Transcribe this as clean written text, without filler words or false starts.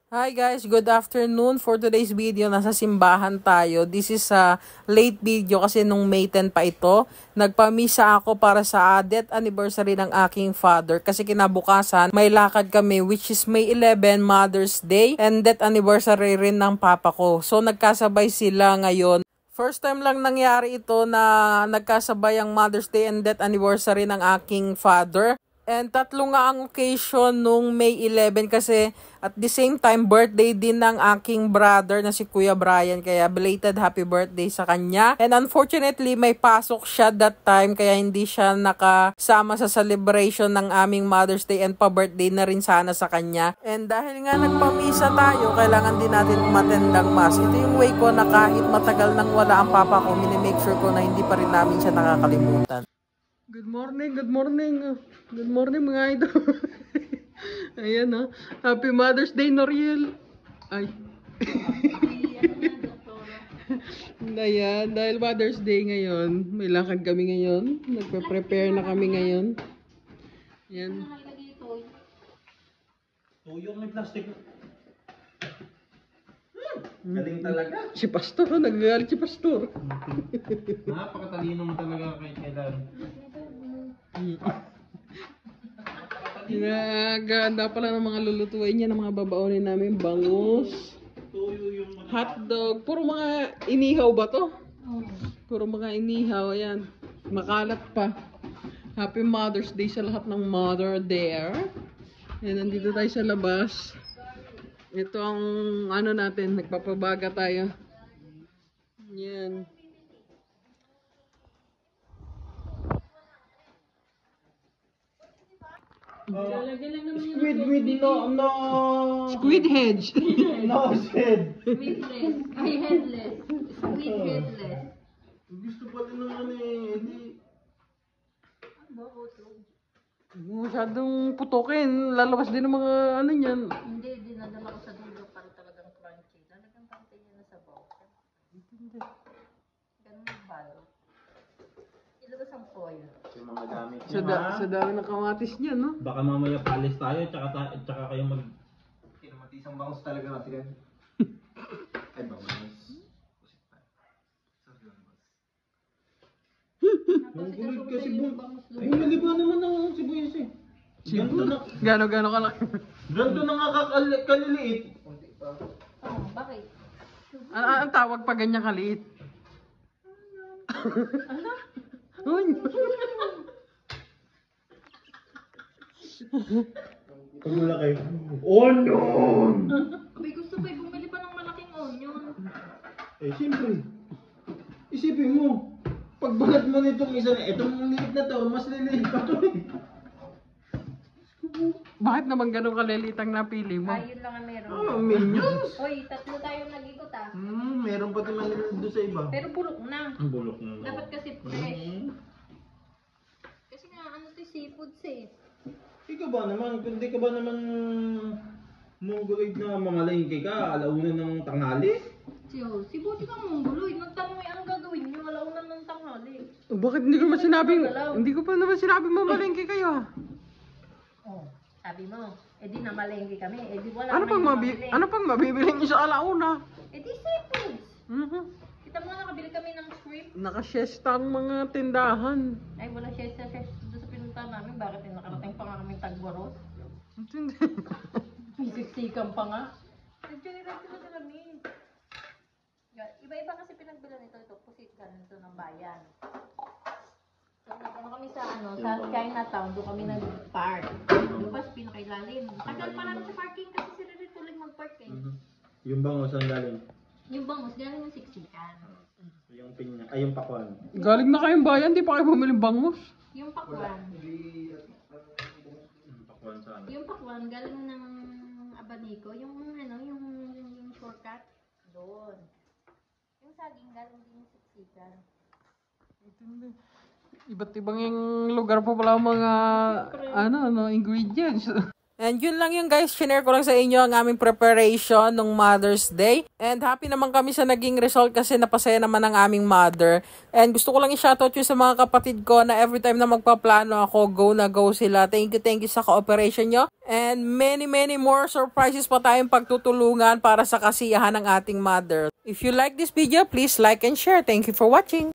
Hi guys, good afternoon. For today's video, nasa simbahan tayo. This is a late video kasi nung May 10 pa ito. Nagpamisa ako para sa death anniversary ng aking father kasi kinabukasan may lakad kami which is May 11, Mother's Day, and death anniversary rin ng papa ko. So nagkasabay sila ngayon. First time lang nangyari ito na nagkasabay ang Mother's Day and death anniversary ng aking father. And tatlo nga ang occasion nung May 11 kasi at the same time birthday din ng aking brother na si Kuya Brian, kaya belated happy birthday sa kanya. And unfortunately may pasok siya that time kaya hindi siya nakasama sa celebration ng aming Mother's Day and pa-birthday na rin sana sa kanya. And dahil nga nagpamisa tayo, kailangan din natin umatendang mass. Ito yung way ko na kahit matagal nang wala ang papa ko, minimake sure ko na hindi pa rin namin siya nakakalimutan. Good morning, good morning. Good morning mga idol. Ayan ha. Happy Mother's Day, Noriel. Ay. Ayan, dahil Mother's Day ngayon, may lakad kami ngayon. Nagpe-prepare na kami ngayon. Ayan. Tuyong may plastic. Galing talaga. Si Pastor, nagagalit si Pastor. Napakatalino mo talaga kay Kailan. Naganda pala ng mga lulutuin niya, ng mga babaonin namin. Bangus, hotdog, puro mga inihaw ba to? Puro mga inihaw, ayan. Makalat pa. Happy Mother's Day sa lahat ng mother there. Ayan, nandito tayo sa labas. Ito ang ano natin, nagpapabaga tayo. Yan. Squid no. Squid heads. No squid. Squidless. Ay, headless. Squid headless. Gusto pala ng ano eh. Masyadong putokin. Lalabas din ng mga ano niyan. Hindi, dinadala ko sa dulo para talagang crunchy. Talagang pantay niya na sa bawah. Ganun yung balo. Ilabas ang foil. Yung mga gamit Sa, sa dami ng kamatis niya, no? Baka mamaya palis tayo, tsaka kayo mag... Kinamatisang bangus talaga natin yan. Ay, bangus. Magulit ka sibuyas. Ay, maliba naman ang sibuyas eh. Gano-gano ka lang. Ganto na nga kaliliit. Oh, bakit? Ang tawag pa ganyan kaliit? Ano? Uy! Pag malaki. Onion! Abay, gusto ko bumili pa ng malaking onion. Eh, siyempre. Isipin mo. Pagbalat mo nitong isa na, itong liit na to, mas liliit pa to eh. Bakit naman ganun kaliliit ang napili mo? Ay, yun lang ang meron. Oh, minions! Hoy, tatlo tayo nag-ikot ah. Meron pati manilid doon sa iba. Pero bulok na. Ang bulok na. Dapat kasi fresh. Kasi nga, ano to, seafoods eh. Ikaw ba naman, kung di ka ba naman mongoloid na mamalengke ka, alauna ng tanghali? Si Buti kang mongoloid. Nagtanong eh, anong gagawin niyo? Alauna ng tanghali. Oh, bakit hindi ko naman sinabing, hindi ko pa naman sinabing mamalengke kayo? Oh, sabi mo, edi namalengke kami, edi wala Ano pang ano pang mabibili niyo sa alauna? Edi seafoods. Mhm. Kita mo nga nakabili kami ng shrimp. Nakasiesta ang mga tindahan. Ay, wala siya doon sa pinuntahan namin. Bakit nakarating pa nga kaming Tagwaros? May siksikan pa nga. Nag-joyride talaga kami. Iba-iba kasi pinagbilan nito. Ito, pusit ganito ng bayan. So, nag-ano kami sa Chinatown. Doon kami nag-park. Doon pa sa pinakailalim. Tagal pa namin sa parking kasi sila rin tuloy mag-park eh. Yung bangos ang galing. Yung bangus, galing yung siksikan. Yung pinya, ay yung pakwan. Galing na kayong bayan, di pa kayo bumili bangus. Yung pakwan. Pakwan sa ano? Yung pakwan, galing ng Abanico. Yung ano, yung shortcut. Doon. Yung saging, galing din yung siksikan. Iba't ibang yung lugar pa pala ang mga ano ingredients. And yun lang yung guys, share ko lang sa inyo ang aming preparation ng Mother's Day. And happy naman kami sa naging result kasi napasaya naman ang aming mother. And gusto ko lang i-shoutout yun sa mga kapatid ko na every time na magpaplano ako, go na go sila. Thank you sa cooperation nyo. And many more surprises pa tayong pagtutulungan para sa kasiyahan ng ating mother. If you like this video, please like and share. Thank you for watching.